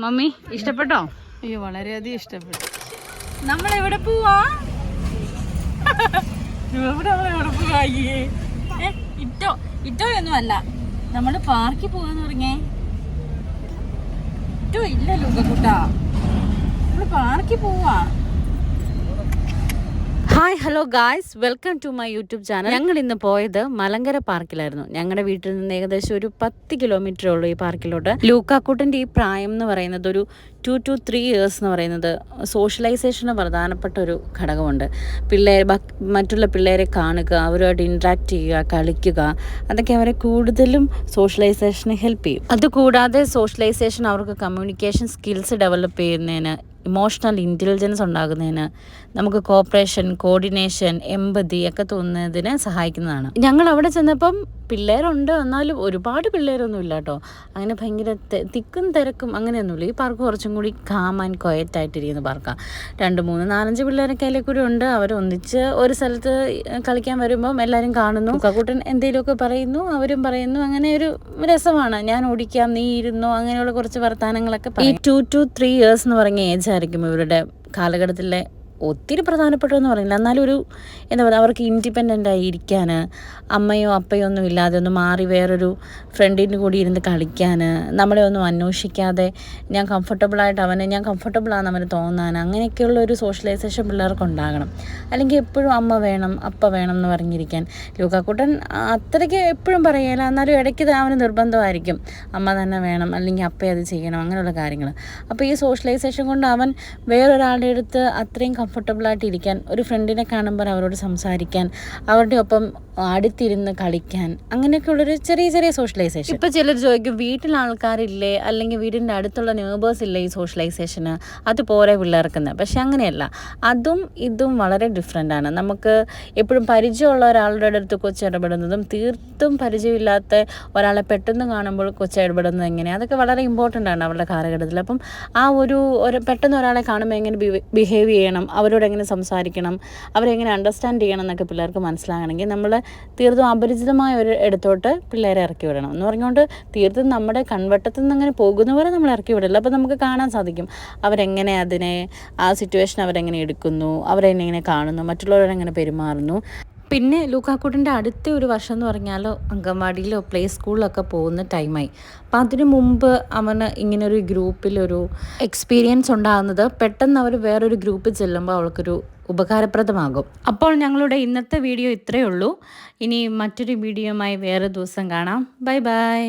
Mummy ഇഷ്ടപ്പെട്ടോ? അയ്യോ വളരെയധികം ഇഷ്ടപ്പെട്ടു. നമ്മളെവിടെ പോവാ? ഇട്ടോ ഒന്നും അല്ല, നമ്മള് പാർക്കിൽ പോവാന്ന് പറഞ്ഞേ. ഇട്ടോ ഇല്ല ലൂക്കക്കുട്ടാ, നമ്മള് പാർക്കിൽ പോവാ. Hi hello guys, welcome to my YouTube channel. ഞങ്ങൾ ഇന്ന് പോയത് മലങ്കര പാർക്കിലായിരുന്നു. ഞങ്ങളുടെ വീട്ടിൽ നിന്ന് ഏകദേശം ഒരു 10 കിലോമീറ്റർ ഉള്ളൂ ഈ പാർക്കിലോട്ട്. ലൂക്കാക്കൂട്ടൻ്റെ ഈ പ്രായം എന്ന് പറയുന്നത് ഒരു 2 to 3 years എന്ന് പറയുന്നത് സോഷ്യലൈസേഷന് പ്രധാനപ്പെട്ട ഒരു ഘടകമുണ്ട്. മറ്റുള്ള പിള്ളേരെ കാണുക, അവരുമായിട്ട് ഇൻട്രാക്ട് ചെയ്യുക, കളിക്കുക, അതൊക്കെ അവരെ കൂടുതലും സോഷ്യലൈസേഷന് ഹെൽപ്പ് ചെയ്യും. അതുകൂടാതെ സോഷ്യലൈസേഷൻ അവർക്ക് കമ്മ്യൂണിക്കേഷൻ സ്കിൽസ് ഡെവലപ്പ് ചെയ്യുന്നതിന്, ഇമോഷണൽ ഇൻ്റലിജൻസ് ഉണ്ടാകുന്നതിന്, നമുക്ക് കോപ്പറേഷൻ, കോർഡിനേഷൻ, എമ്പതി ഒക്കെ തോന്നുന്നതിന് സഹായിക്കുന്നതാണ്. ഞങ്ങൾ അവിടെ ചെന്നപ്പം പിള്ളേരുണ്ട്, എന്നാലും ഒരുപാട് പിള്ളേരൊന്നും ഇല്ല കേട്ടോ. അങ്ങനെ ഭയങ്കര തിക്കും തിരക്കും അങ്ങനെയൊന്നുമില്ല. ഈ പാർക്ക് കുറച്ചും കൂടി കാം ആൻഡ് ക്വയറ്റ് ആയിട്ടിരിക്കുന്ന പാർക്കാണ്. 2, 3, 4, 5 പിള്ളേരൊക്കെ അതിലെ കൂടി ഉണ്ട്. അവരൊന്നിച്ച് ഒരു സ്ഥലത്ത് കളിക്കാൻ വരുമ്പം എല്ലാവരും കാണുന്നു, കൂട്ടൻ എന്തെങ്കിലുമൊക്കെ പറയുന്നു, അവരും പറയുന്നു. അങ്ങനെ ഒരു രസമാണ്. ഞാൻ ഓടിക്കാം, നീ ഇരുന്നു, അങ്ങനെയുള്ള കുറച്ച് വർത്തമാനങ്ങളൊക്കെ. ഈ 2 to 3 years എന്ന് പറഞ്ഞ ഏജ് ആയിരിക്കും ഇവരുടെ കാലഘട്ടത്തിലെ ഒത്തിരി പ്രധാനപ്പെട്ടതെന്ന് പറയുന്നില്ല, എന്നാലും ഒരു എന്താ പറയുക, അവർക്ക് ഇൻഡിപെൻഡൻ്റ് ആയി ഇരിക്കാൻ, അമ്മയോ അപ്പയോ ഒന്നും ഇല്ലാതെ ഒന്ന് മാറി വേറൊരു ഫ്രണ്ടിൻ്റെ കൂടി ഇരുന്ന് കളിക്കാൻ, നമ്മളെ ഒന്നും അന്വേഷിക്കാതെ ഞാൻ കംഫർട്ടബിളാണെന്ന് അവന് തോന്നാൻ, അങ്ങനെയൊക്കെയുള്ള ഒരു സോഷ്യലൈസേഷൻ പിള്ളേർക്ക് ഉണ്ടാകണം. അല്ലെങ്കിൽ എപ്പോഴും അമ്മ വേണം, അപ്പ വേണം എന്ന് പറഞ്ഞിരിക്കാൻ. ലൂക്കാക്കൂട്ടൻ അത്രയ്ക്ക് എപ്പോഴും പറയുകയില്ല, എന്നാലും ഇടയ്ക്ക് അവന് നിർബന്ധമായിരിക്കും അമ്മ തന്നെ വേണം, അല്ലെങ്കിൽ അപ്പ അത് ചെയ്യണം, അങ്ങനെയുള്ള കാര്യങ്ങൾ. അപ്പോൾ ഈ സോഷ്യലൈസേഷൻ കൊണ്ട് അവൻ വേറൊരാളുടെ അടുത്ത് അത്രയും കംഫർട്ടബിളായിട്ട് ഇരിക്കാൻ, ഒരു ഫ്രണ്ടിനെ കാണുമ്പോൾ അവരോട് സംസാരിക്കാൻ, അവരുടെ ഒപ്പം അടുത്തിരുന്ന് കളിക്കാൻ, അങ്ങനെയൊക്കെയുള്ളൊരു ചെറിയ സോഷ്യലൈസേഷൻ. ഇപ്പോൾ ചിലർ ചോദിക്കും, വീട്ടിൽ ആൾക്കാരില്ലേ, അല്ലെങ്കിൽ വീടിൻ്റെ അടുത്തുള്ള നെയ്ബേഴ്സ് ഇല്ലേ ഈ സോഷ്യലൈസേഷന്, അതുപോലെ പിള്ളേർക്കുന്നത്. പക്ഷെ അങ്ങനെയല്ല, അതും ഇതും വളരെ ഡിഫറെൻ്റാണ്. നമുക്ക് എപ്പോഴും പരിചയമുള്ള ഒരാളുടെ അടുത്ത് കൊച്ചിടപെടുന്നതും തീർത്തും പരിചയമില്ലാത്ത ഒരാളെ പെട്ടെന്ന് കാണുമ്പോൾ കൊച്ചിടപെടുന്നത് എങ്ങനെയാണ്, അതൊക്കെ വളരെ ഇമ്പോർട്ടൻ്റ് ആണ് അവരുടെ കാലഘട്ടത്തിൽ. അപ്പം ആ ഒരു പെട്ടെന്ന് ഒരാളെ കാണുമ്പോൾ എങ്ങനെ ബിഹേവ് ചെയ്യണം, അവരോട് എങ്ങനെ സംസാരിക്കണം, അവരെങ്ങനെ അണ്ടർസ്റ്റാൻഡ് ചെയ്യണം എന്നൊക്കെ പിള്ളേർക്ക് മനസ്സിലാകണമെങ്കിൽ നമ്മൾ തീർത്തും അപരിചിതമായ ഒരു ഇടത്തോട്ട് പിള്ളേരെ ഇറക്കി വിടണം. എന്ന് പറഞ്ഞുകൊണ്ട് തീർത്തും നമ്മുടെ കൺവട്ടത്തിൽ നിന്ന് അങ്ങനെ പോകുന്നവരെ നമ്മൾ ഇറക്കി വിടില്ല. അപ്പോൾ നമുക്ക് കാണാൻ സാധിക്കും അവരെങ്ങനെ ആ സിറ്റുവേഷൻ അവരെങ്ങനെ എടുക്കുന്നു, അവരെങ്ങനെ കാണുന്നു, മറ്റുള്ളവരെങ്ങനെ പെരുമാറുന്നു. പിന്നെ ലൂക്കാക്കൂട്ടൻ്റെ അടുത്ത ഒരു വർഷം എന്ന് പറഞ്ഞാൽ അംഗൻവാടിയിലോ പ്ലേ സ്കൂളിലൊക്കെ പോകുന്ന ടൈമായി. അപ്പം അതിനു മുമ്പ് അവന് ഇങ്ങനൊരു ഗ്രൂപ്പിലൊരു എക്സ്പീരിയൻസ് ഉണ്ടാകുന്നത് പെട്ടെന്ന് അവർ വേറൊരു ഗ്രൂപ്പിൽ ചെല്ലുമ്പോൾ അവൾക്കൊരു ഉപകാരപ്രദമാകും. അപ്പോൾ ഞങ്ങളുടെ ഇന്നത്തെ വീഡിയോ ഇത്രയേ ഉള്ളൂ. ഇനി മറ്റൊരു വീഡിയോയുമായി വേറെ ദിവസം കാണാം. Bye bye.